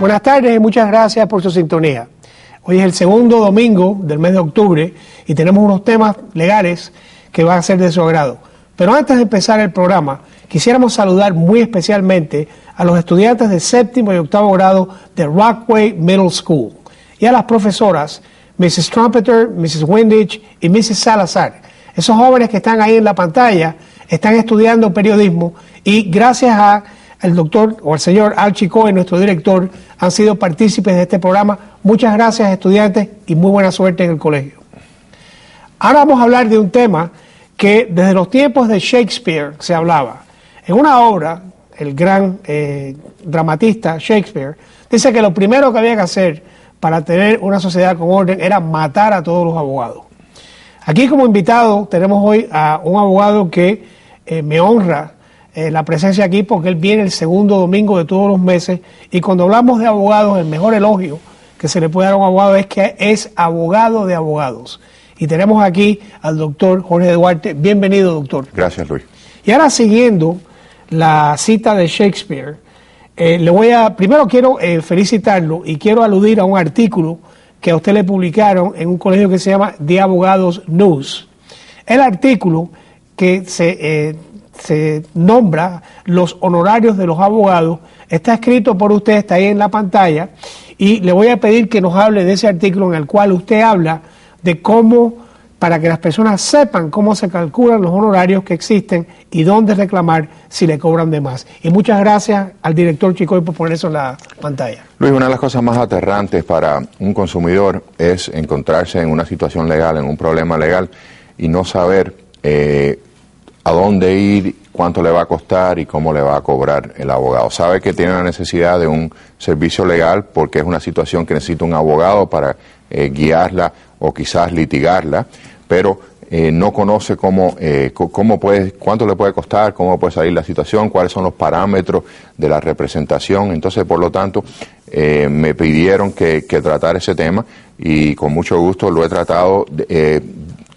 Buenas tardes y muchas gracias por su sintonía. Hoy es el segundo domingo del mes de octubre y tenemos unos temas legales que van a ser de su agrado. Pero antes de empezar el programa, quisiéramos saludar muy especialmente a los estudiantes de séptimo y octavo grado de Rockway Middle School y a las profesoras Mrs. Trumpeter, Mrs. Windich y Mrs. Salazar. Esos jóvenes que están ahí en la pantalla están estudiando periodismo y gracias al doctor o al señor Archie Cohen, nuestro director, han sido partícipes de este programa. Muchas gracias, estudiantes, y muy buena suerte en el colegio. Ahora vamos a hablar de un tema que desde los tiempos de Shakespeare se hablaba. En una obra, el gran dramatista Shakespeare dice que lo primero que había que hacer para tener una sociedad con orden era matar a todos los abogados. Aquí como invitado tenemos hoy a un abogado que me honra la presencia aquí porque él viene el segundo domingo de todos los meses, y cuando hablamos de abogados, el mejor elogio que se le puede dar a un abogado es que es abogado de abogados. Y tenemos aquí al doctor Jorge Duarte. Bienvenido, doctor. Gracias, Luis. Y ahora, siguiendo la cita de Shakespeare, primero quiero felicitarlo y quiero aludir a un artículo que a usted le publicaron en un colegio que se llama The Abogados News. El artículo que se nombra los honorarios de los abogados está escrito por usted, está ahí en la pantalla, y le voy a pedir que nos hable de ese artículo en el cual usted habla de cómo, para que las personas sepan cómo se calculan los honorarios que existen y dónde reclamar si le cobran de más. Y muchas gracias al director Chicoy por poner eso en la pantalla. Luis, una de las cosas más aterrantes para un consumidor es encontrarse en una situación legal, en un problema legal, y no saber a dónde ir, cuánto le va a costar y cómo le va a cobrar el abogado. Sabe que tiene la necesidad de un servicio legal porque es una situación que necesita un abogado para guiarla o quizás litigarla, pero no conoce cuánto le puede costar, cómo puede salir la situación, cuáles son los parámetros de la representación. Entonces, por lo tanto, me pidieron que tratara ese tema y con mucho gusto lo he tratado.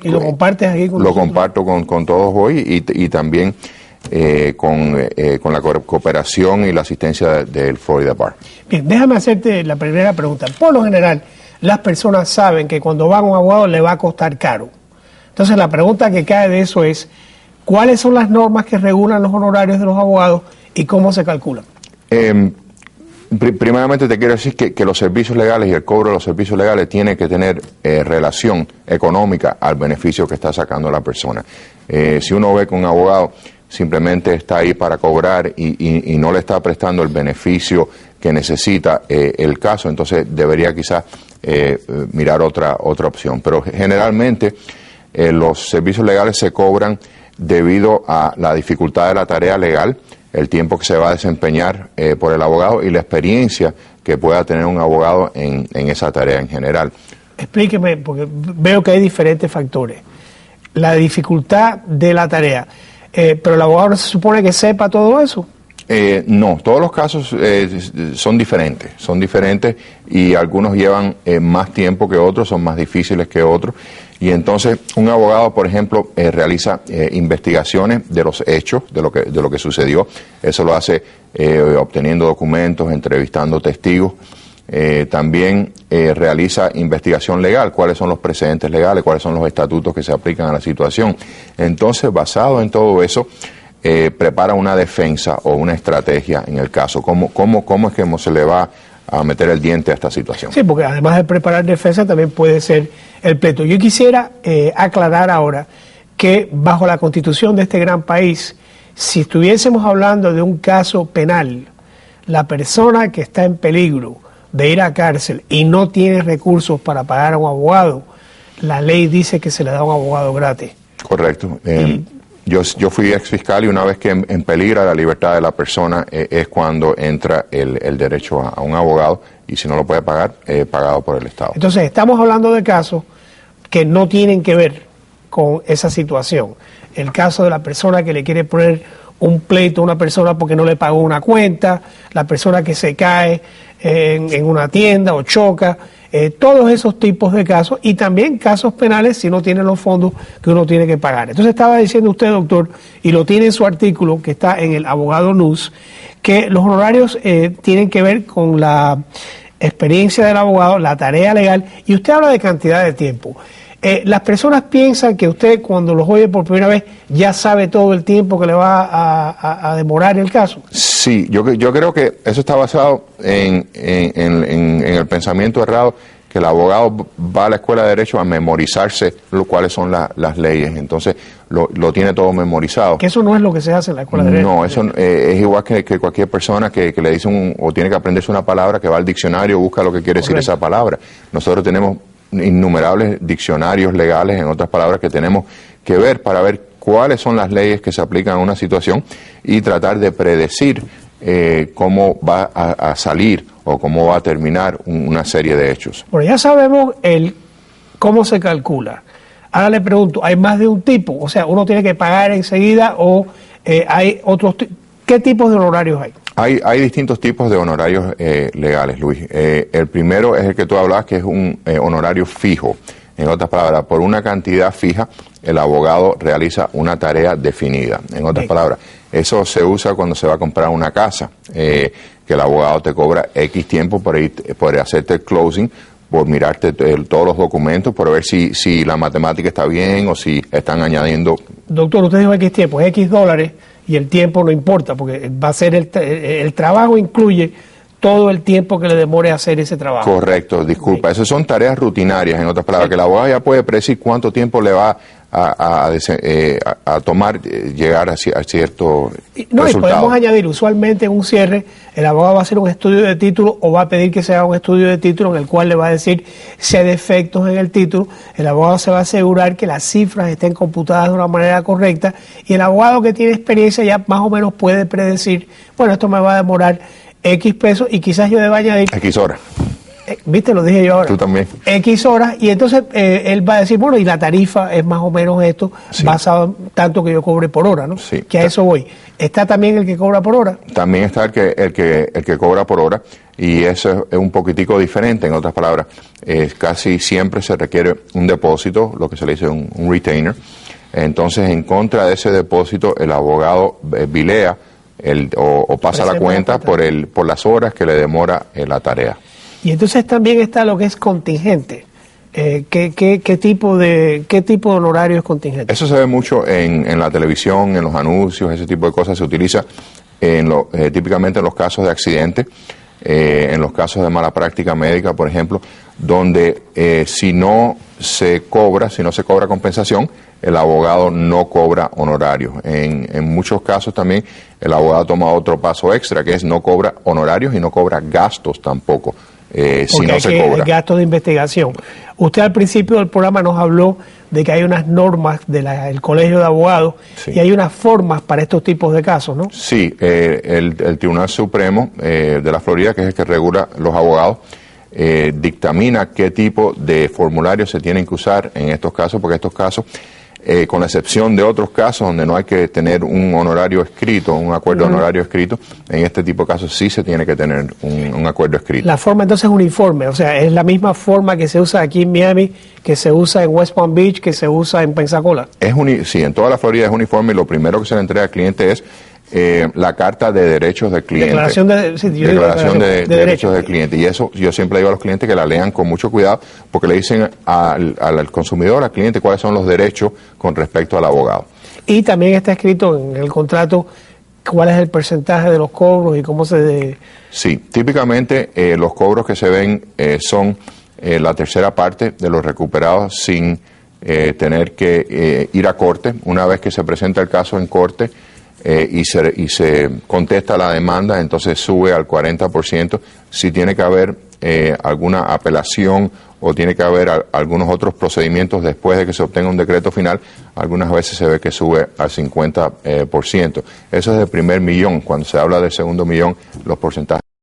¿Y lo compartes aquí con nosotros? Lo comparto con todos hoy y también con la cooperación y la asistencia del Florida Bar. Bien, déjame hacerte la primera pregunta. Por lo general, las personas saben que cuando van a un abogado le va a costar caro. Entonces la pregunta que cae de eso es, ¿cuáles son las normas que regulan los honorarios de los abogados y cómo se calculan? Primeramente te quiero decir que los servicios legales y el cobro de los servicios legales tiene que tener relación económica al beneficio que está sacando la persona. Si uno ve que un abogado simplemente está ahí para cobrar y no le está prestando el beneficio que necesita el caso, entonces debería quizás mirar otra opción. Pero generalmente los servicios legales se cobran debido a la dificultad de la tarea legal, el tiempo que se va a desempeñar por el abogado y la experiencia que pueda tener un abogado en esa tarea en general. Explíqueme, porque veo que hay diferentes factores. La dificultad de la tarea, pero el abogado no se supone que sepa todo eso. No, todos los casos son diferentes y algunos llevan más tiempo que otros, son más difíciles que otros. Y entonces un abogado, por ejemplo, realiza investigaciones de los hechos, de lo que sucedió. Eso lo hace obteniendo documentos, entrevistando testigos. También realiza investigación legal, cuáles son los precedentes legales, cuáles son los estatutos que se aplican a la situación. Entonces, basado en todo eso, prepara una defensa o una estrategia en el caso. ¿Cómo es que se le va a meter el diente a esta situación? Sí, porque además de preparar defensa también puede ser el pleito. Yo quisiera aclarar ahora que bajo la Constitución de este gran país, si estuviésemos hablando de un caso penal, la persona que está en peligro de ir a cárcel y no tiene recursos para pagar a un abogado, la ley dice que se le da a un abogado gratis. Correcto. Yo fui ex fiscal y una vez que en peligra la libertad de la persona es cuando entra el derecho a un abogado, y si no lo puede pagar, pagado por el Estado. Entonces estamos hablando de casos que no tienen que ver con esa situación. El caso de la persona que le quiere poner un pleito a una persona porque no le pagó una cuenta, la persona que se cae en una tienda o choca, todos esos tipos de casos, y también casos penales si no tienen los fondos que uno tiene que pagar. Entonces estaba diciendo usted, doctor, y lo tiene en su artículo que está en el Abogado News, que los honorarios tienen que ver con la experiencia del abogado, la tarea legal, y usted habla de cantidad de tiempo. Las personas piensan que usted cuando los oye por primera vez ya sabe todo el tiempo que le va a demorar el caso. Sí, yo creo que eso está basado en el pensamiento errado que el abogado va a la escuela de Derecho a memorizarse cuáles son las leyes, entonces lo tiene todo memorizado. Que eso no es lo que se hace en la escuela de Derecho. No, eso es igual que cualquier persona que le dice o tiene que aprenderse una palabra, que va al diccionario, busca lo que quiere decir esa palabra. Nosotros tenemos innumerables diccionarios legales, en otras palabras, que tenemos que ver para ver cuáles son las leyes que se aplican a una situación y tratar de predecir cómo va a salir o cómo va a terminar una serie de hechos. Bueno, ya sabemos cómo se calcula. Ahora le pregunto, ¿hay más de un tipo? O sea, ¿uno tiene que pagar enseguida o hay otros? ¿Qué tipos de honorarios hay? Hay distintos tipos de honorarios legales, Luis. El primero es el que tú hablabas, que es un honorario fijo. En otras palabras, por una cantidad fija, el abogado realiza una tarea definida. En otras palabras, eso se usa cuando se va a comprar una casa, que el abogado te cobra X tiempo por hacerte el closing, por mirarte todos los documentos, por ver si la matemática está bien o si están añadiendo. Doctor, usted dijo X tiempo, X dólares, y el tiempo no importa, porque va a ser el trabajo incluye todo el tiempo que le demore hacer ese trabajo. Correcto, disculpa. Esas son tareas rutinarias, en otras palabras, que el abogado ya puede predecir cuánto tiempo le va a tomar llegar a cierto resultado. Y podemos añadir, usualmente en un cierre, el abogado va a hacer un estudio de título o va a pedir que se haga un estudio de título en el cual le va a decir si hay defectos en el título. El abogado se va a asegurar que las cifras estén computadas de una manera correcta y el abogado que tiene experiencia ya más o menos puede predecir, bueno, esto me va a demorar X pesos y quizás yo deba añadir X horas. ¿Viste? Lo dije yo ahora. Tú también. X horas, y entonces él va a decir, bueno, y la tarifa es más o menos esto, sí, basado en tanto que yo cobre por hora, ¿no? Sí. Que a eso voy. ¿Está también el que cobra por hora? También está el que cobra por hora, y eso es un poquitico diferente. En otras palabras, casi siempre se requiere un depósito, lo que se le dice un retainer. Entonces, en contra de ese depósito, el abogado bilea o pasa la cuenta por las horas que le demora la tarea. Y entonces también está lo que es contingente. ¿Qué tipo de honorario es contingente? Eso se ve mucho en la televisión, en los anuncios, ese tipo de cosas se utiliza típicamente en los casos de accidente, en los casos de mala práctica médica, por ejemplo, donde si no se cobra compensación, el abogado no cobra honorarios. En muchos casos también el abogado toma otro paso extra, que es no cobra honorarios y no cobra gastos tampoco. Si no se cobra. Gastos de investigación. Usted al principio del programa nos habló de que hay unas normas del Colegio de Abogados, sí, y hay unas formas para estos tipos de casos, ¿no? Sí, el Tribunal Supremo de la Florida, que es el que regula los abogados, dictamina qué tipo de formularios se tienen que usar en estos casos, porque estos casos, con la excepción de otros casos donde no hay que tener un honorario escrito, un acuerdo honorario escrito, en este tipo de casos sí se tiene que tener un acuerdo escrito. La forma entonces es uniforme, o sea, es la misma forma que se usa aquí en Miami, que se usa en West Palm Beach, que se usa en Pensacola. Sí, en toda la Florida es uniforme y lo primero que se le entrega al cliente es la carta de derechos del cliente. Declaración de derechos del cliente. Y eso yo siempre digo a los clientes que la lean con mucho cuidado, porque le dicen al consumidor, al cliente, cuáles son los derechos con respecto al abogado. Y también está escrito en el contrato cuál es el porcentaje de los cobros y cómo se... Sí, típicamente los cobros que se ven son la tercera parte de los recuperados sin tener que ir a corte. Una vez que se presenta el caso en corte, y se contesta la demanda, entonces sube al 40%. Si tiene que haber alguna apelación o tiene que haber algunos otros procedimientos después de que se obtenga un decreto final, algunas veces se ve que sube al 50%. Eso es el primer millón. Cuando se habla del segundo millón, los porcentajes